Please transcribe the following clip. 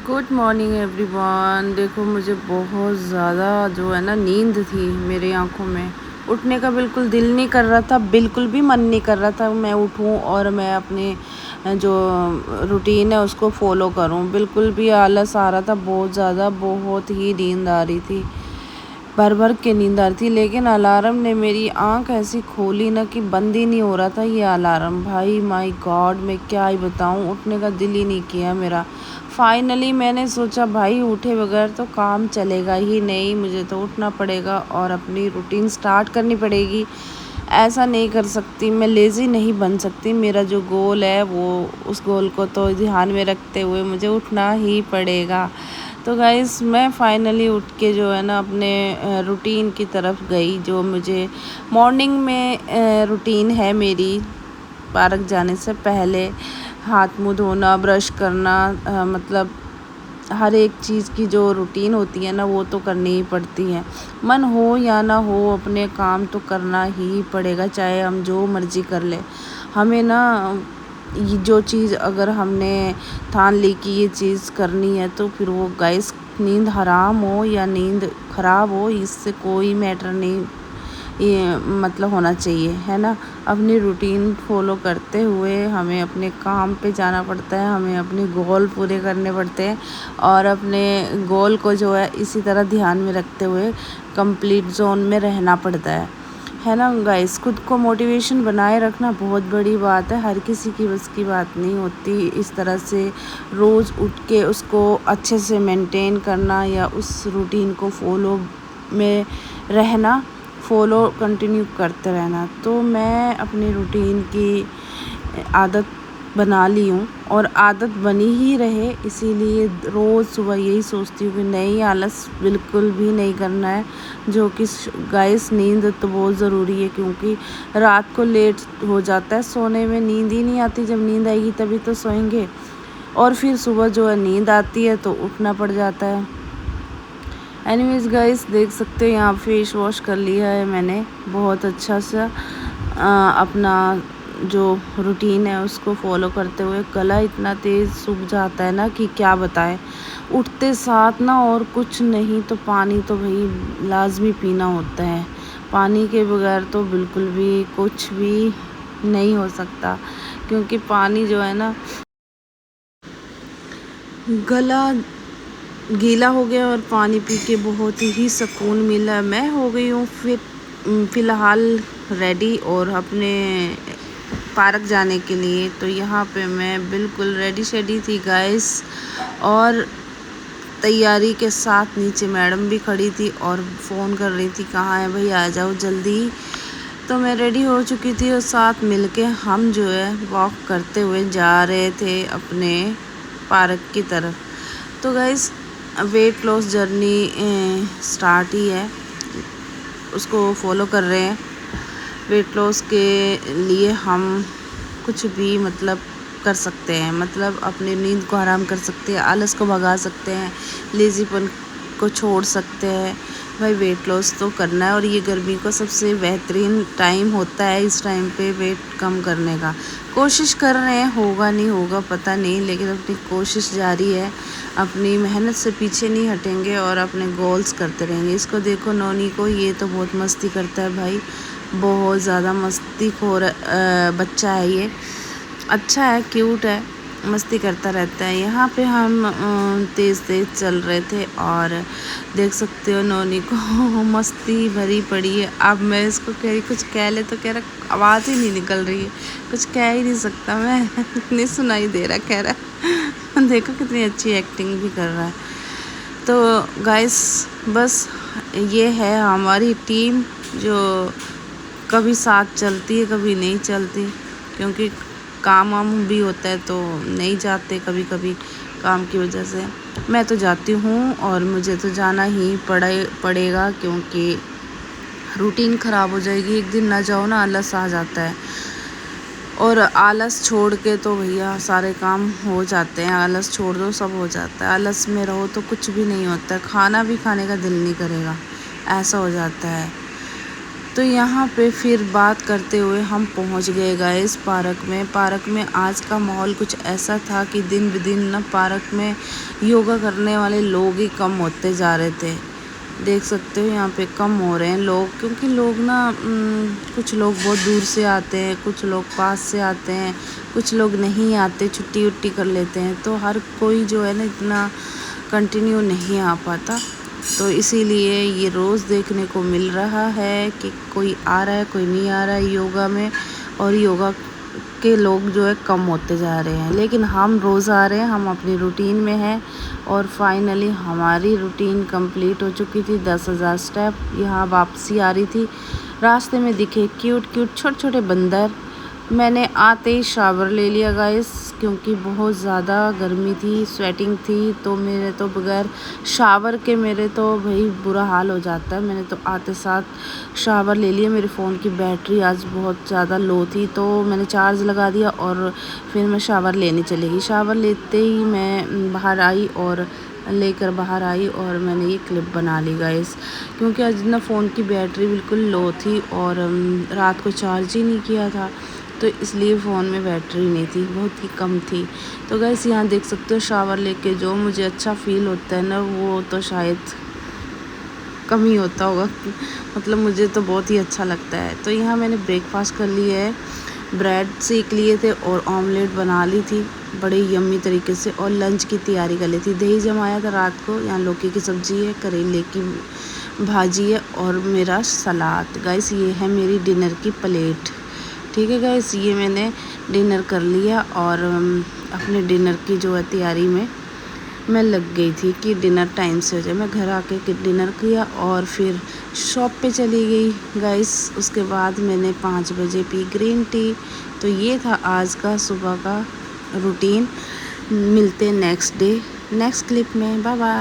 Good morning everyone. देखो मुझे बहुत ज़्यादा जो है ना नींद थी मेरी आंखों में। उठने का बिल्कुल दिल नहीं कर रहा था, बिल्कुल भी मन नहीं कर रहा था मैं उठूं और मैं अपने जो रूटीन है उसको फॉलो करूं। बिल्कुल भी आलस आ रहा था बहुत ज़्यादा, बहुत ही नींद आ रही थी, भर भर के नींद आ रही थी। लेकिन अलार्म ने मेरी आंख ऐसी खोली ना कि बंद ही नहीं हो रहा था ये अलार्म। भाई माय गॉड, मैं क्या ही बताऊं, उठने का दिल ही नहीं किया मेरा। फाइनली मैंने सोचा भाई उठे बगैर तो काम चलेगा ही नहीं, मुझे तो उठना पड़ेगा और अपनी रूटीन स्टार्ट करनी पड़ेगी। ऐसा नहीं कर सकती, मैं लेज़ी नहीं बन सकती। मेरा जो गोल है वो, उस गोल को तो ध्यान में रखते हुए मुझे उठना ही पड़ेगा। तो गाइस मैं फाइनली उठ के जो है ना अपने रूटीन की तरफ गई। जो मुझे मॉर्निंग में रूटीन है मेरी, पार्क जाने से पहले हाथ मुंह धोना, ब्रश करना, मतलब हर एक चीज़ की जो रूटीन होती है ना वो तो करनी ही पड़ती है। मन हो या ना हो अपने काम तो करना ही पड़ेगा, चाहे हम जो मर्ज़ी कर ले। हमें ना ये जो चीज़ अगर हमने ठान ली कि ये चीज़ करनी है तो फिर वो गाइस, नींद हराम हो या नींद ख़राब हो, इससे कोई मैटर नहीं ये मतलब होना चाहिए, है ना। अपनी रूटीन फॉलो करते हुए हमें अपने काम पे जाना पड़ता है, हमें अपने गोल पूरे करने पड़ते हैं और अपने गोल को जो है इसी तरह ध्यान में रखते हुए कंप्लीट जोन में रहना पड़ता है ना गाइस। खुद को मोटिवेशन बनाए रखना बहुत बड़ी बात है, हर किसी की बस की बात नहीं होती। इस तरह से रोज़ उठ के उसको अच्छे से मेंटेन करना या उस रूटीन को फॉलो में रहना, फॉलो कंटिन्यू करते रहना। तो मैं अपनी रूटीन की आदत बना ली हूँ और आदत बनी ही रहे, इसीलिए रोज़ सुबह यही सोचती हूँ कि नहीं, आलस बिल्कुल भी नहीं करना है। जो कि गाइस नींद तो बहुत ज़रूरी है, क्योंकि रात को लेट हो जाता है सोने में, नींद ही नहीं आती। जब नींद आएगी तभी तो सोएंगे और फिर सुबह जो है नींद आती है तो उठना पड़ जाता है। एनीवेज गाइस, देख सकते हो यहाँ फेस वॉश कर लिया है मैंने बहुत अच्छा सा। अपना जो रूटीन है उसको फॉलो करते हुए गला इतना तेज़ सूख जाता है ना कि क्या बताएं। उठते साथ ना और कुछ नहीं तो पानी तो भाई लाजमी पीना होता है। पानी के बगैर तो बिल्कुल भी कुछ भी नहीं हो सकता, क्योंकि पानी जो है ना, गला गीला हो गया और पानी पी के बहुत ही सुकून मिला। मैं हो गई हूँ फिर फ़िलहाल रेडी और अपने पार्क जाने के लिए। तो यहाँ पे मैं बिल्कुल रेडी शेडी थी गाइस, और तैयारी के साथ नीचे मैडम भी खड़ी थी और फ़ोन कर रही थी, कहाँ है भाई, आ जाओ जल्दी। तो मैं रेडी हो चुकी थी और साथ मिलके हम जो है वॉक करते हुए जा रहे थे अपने पार्क की तरफ। तो guys weight loss journey start ही है, उसको फॉलो कर रहे हैं। वेट लॉस के लिए हम कुछ भी मतलब कर सकते हैं, मतलब अपनी नींद को आराम कर सकते हैं, आलस को भगा सकते हैं, लेज़ीपन को छोड़ सकते हैं। भाई वेट लॉस तो करना है और ये गर्मी का सबसे बेहतरीन टाइम होता है इस टाइम पे वेट कम करने का। कोशिश कर रहे हैं, होगा नहीं होगा पता नहीं, लेकिन अपनी कोशिश जारी है, अपनी मेहनत से पीछे नहीं हटेंगे और अपने गोल्स करते रहेंगे। इसको देखो नोनी को, ये तो बहुत मस्ती करता है भाई, बहुत ज़्यादा मस्तीखोर बच्चा है ये। अच्छा है, क्यूट है, मस्ती करता रहता है। यहाँ पे हम तेज़ तेज़ चल रहे थे और देख सकते हो नोनी को मस्ती भरी पड़ी है। अब मैं इसको कह रही कुछ कह ले तो कह रहा आवाज़ ही नहीं निकल रही है, कुछ कह ही नहीं सकता मैं नहीं सुनाई दे रहा, कह रहा देखो कितनी अच्छी एक्टिंग भी कर रहा है। तो गाइस बस ये है हमारी टीम, जो कभी साथ चलती है कभी नहीं चलती, क्योंकि काम वाम भी होता है तो नहीं जाते कभी कभी काम की वजह से। मैं तो जाती हूँ और मुझे तो जाना ही पड़ेगा, क्योंकि रूटीन ख़राब हो जाएगी। एक दिन ना जाओ ना आलस आ जाता है, और आलस छोड़ के तो भैया सारे काम हो जाते हैं। आलस छोड़ दो सब हो जाता है, आलस में रहो तो कुछ भी नहीं होता है, खाना भी खाने का दिल नहीं करेगा, ऐसा हो जाता है। तो यहाँ पे फिर बात करते हुए हम पहुँच गए गाइस पार्क में। पार्क में आज का माहौल कुछ ऐसा था कि दिन ब दिन ना पार्क में योगा करने वाले लोग ही कम होते जा रहे थे। देख सकते हो यहाँ पे कम हो रहे हैं लोग, क्योंकि लोग ना कुछ लोग बहुत दूर से आते हैं, कुछ लोग पास से आते हैं, कुछ लोग नहीं आते, छुट्टी उट्टी कर लेते हैं। तो हर कोई जो है ना इतना कंटिन्यू नहीं आ पाता। तो इसीलिए ये रोज़ देखने को मिल रहा है कि कोई आ रहा है कोई नहीं आ रहा है योगा में, और योगा के लोग जो है कम होते जा रहे हैं। लेकिन हम रोज़ आ रहे हैं, हम अपनी रूटीन में हैं। और फाइनली हमारी रूटीन कंप्लीट हो चुकी थी। 10,000 स्टेप। यहाँ वापसी आ रही थी, रास्ते में दिखे क्यूट क्यूट छोटे छोटे बंदर। मैंने आते ही शावर ले लिया गाइस, क्योंकि बहुत ज़्यादा गर्मी थी, स्वेटिंग थी। तो मेरे तो बगैर शावर के मेरे तो भाई बुरा हाल हो जाता है। मैंने तो आते साथ शावर ले लिया। मेरे फ़ोन की बैटरी आज बहुत ज़्यादा लो थी, तो मैंने चार्ज लगा दिया और फिर मैं शावर लेने चली गई। शावर लेते ही मैं बाहर आई और मैंने ये क्लिप बना ली गाइस, क्योंकि आज ना फ़ोन की बैटरी बिल्कुल लो थी और रात को चार्ज ही नहीं किया था, तो इसलिए फ़ोन में बैटरी नहीं थी, बहुत ही कम थी। तो गाइस यहाँ देख सकते हो शावर लेके जो मुझे अच्छा फ़ील होता है ना, वो तो शायद कम ही होता होगा। मतलब मुझे तो बहुत ही अच्छा लगता है। तो यहाँ मैंने ब्रेकफास्ट कर लिया है, ब्रेड सेक लिए थे और ऑमलेट बना ली थी बड़े यम्मी तरीके से, और लंच की तैयारी कर ली थी। दही जमाया था रात को। यहाँ लौकी की सब्ज़ी है, करेले की भाजी है और मेरा सलाद। गाइस ये है मेरी डिनर की प्लेट। ठीक है गाइस, ये मैंने डिनर कर लिया और अपने डिनर की जो है तैयारी में मैं लग गई थी कि डिनर टाइम से हो जाए। मैं घर आके डिनर किया और फिर शॉप पे चली गई गाइस। उसके बाद मैंने 5 बजे पी ग्रीन टी। तो ये था आज का सुबह का रूटीन। मिलते नेक्स्ट डे नेक्स्ट क्लिप में। Bye bye.